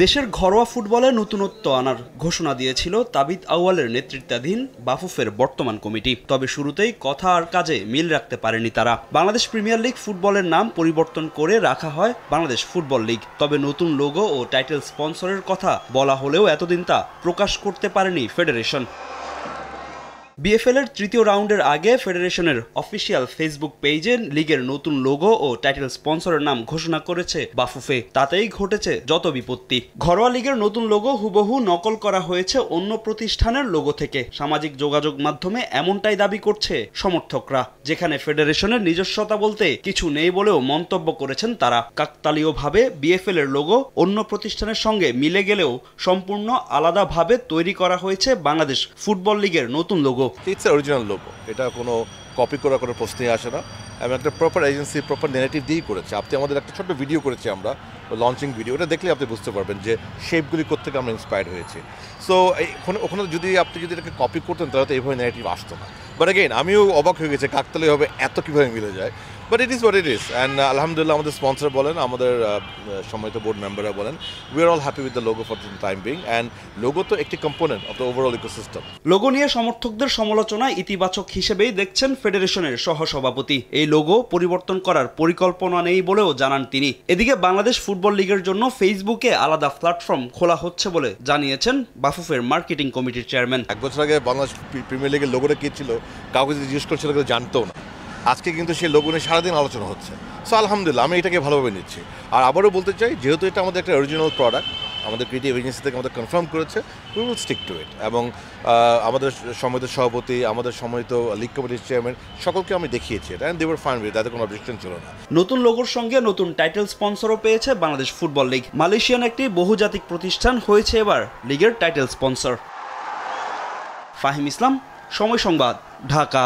দেশের ঘরোয়া ফুটবলে নতুনত্ব আনার ঘোষণা দিয়েছিল তাবিথ আউয়ালের নেতৃত্বাধীন বাফুফের বর্তমান কমিটি। তবে শুরুতেই কথা আর কাজে মিল রাখতে পারেনি তারা। বাংলাদেশ প্রিমিয়ার লিগ ফুটবলের নাম পরিবর্তন করে রাখা হয় বাংলাদেশ ফুটবল লিগ। তবে নতুন লোগো ও টাইটেল স্পন্সরের কথা বলা হলেও এতদিন তা প্রকাশ করতে পারেনি ফেডারেশন। বিএফএল এর তৃতীয় রাউন্ডের আগে ফেডারেশনের অফিসিয়াল ফেসবুক পেজে লিগের নতুন লোগো ও টাইটেল স্পন্সরের নাম ঘোষণা করেছে বাফুফে। তাতেই ঘটেছে যত বিপত্তি। ঘরোয়া লিগের নতুন লোগো হুবহু নকল করা হয়েছে অন্য প্রতিষ্ঠানের লোগো থেকে। সামাজিক যোগাযোগ মাধ্যমে এমনটাই দাবি করছে সমর্থকরা, যেখানে ফেডারেশনের নিজস্বতা বলতে কিছু নেই বলেও মন্তব্য করেছেন তারা। কাকতালীয়ভাবে বিএফএল এর লোগো অন্য প্রতিষ্ঠানের সঙ্গে মিলে গেলেও সম্পূর্ণ আলাদাভাবে তৈরি করা হয়েছে বাংলাদেশ ফুটবল লিগের নতুন লোগো। ইটস অরিজিনাল লোগো, এটা কোনো কপি করা কোনো প্রশ্নই আসে না। এবং একটা প্রপার এজেন্সি প্রপার নেগেটিভ দিয়েই করেছে। আপনি আমাদের একটা ছোট্ট ভিডিও করেছি আমরা, লঞ্চিং ভিডিও, ওটা দেখলে আপনি বুঝতে পারবেন যে শেপগুলি কোত্থেকে আমরা ইন্সপায়ার্ড হয়েছি। সো ওখানে আপনি যদি এটাকে কপি করতেন তাহলে তো এইভাবে নেগেটিভ আসতো না। বাট অ্যাগেইন আমিও অবাক হয়ে গেছি কাকতালীয় হবে এত কীভাবে মিলে যায়। But it is what it is. And আলহামদুলিল্লাহ আমাদের স্পন্সর বলেন, আমাদের সম্মানিত বোর্ড মেম্বাররা বলেন, we are all happy with the logo for the time being. And logo তো একটি component of the overall ecosystem. Logo নিয়ে সমর্থকদের সমালোচনা ইতিবাচক হিসেবেই দেখছেন ফেডারেশনের সহসভাপতি। এই লোগো পরিবর্তন করার পরিকল্পনা নেই বলেও জানান তিনি। এদিকে বাংলাদেশ ফুটবল লিগের জন্য ফেসবুকে আলাদা প্ল্যাটফর্ম খোলা হচ্ছে বলে জানিয়েছেন বাফুফের মার্কেটিং কমিটির চেয়ারম্যান। 1 বছর আগে বাংলাদেশ প্রিমিয়ার লিগের লোগোটা কী ছিল কাউকে যদি জিজ্ঞেস করছিল কেউ জানতো না। আজকে কিন্তু সেই লোগো নিয়ে সারাদিন আলোচনা হচ্ছে। সো আলহামদুলিল্লাহ আমি এটাকে ভালোভাবে নিচ্ছি। আর আবারও বলতে চাই, যেহেতু এটা আমাদের একটা অরিজিনাল প্রোডাক্ট, আমাদের ক্রিয়েটিভ এজেন্সি থেকে আমাদের কনফার্ম করেছে, উই উইল স্টিক টু ইট। এবং আমাদের সম্মানিত সভাপতি, আমাদের সম্মানিত লিগ কমিটির চেয়ারম্যান সকলকে আমি দেখিয়েছি এটা, and they were fine with, তাতে কোনো অবজেকশন ছিল না। নতুন লোগোর সঙ্গে নতুন টাইটেল স্পন্সরও পেয়েছে বাংলাদেশ ফুটবল লিগ। মালয়েশিয়ান একটি বহুজাতিক প্রতিষ্ঠান হয়েছে এবার লিগের টাইটেল স্পন্সর। ফাহিম ইসলাম, সময় সংবাদ, ঢাকা।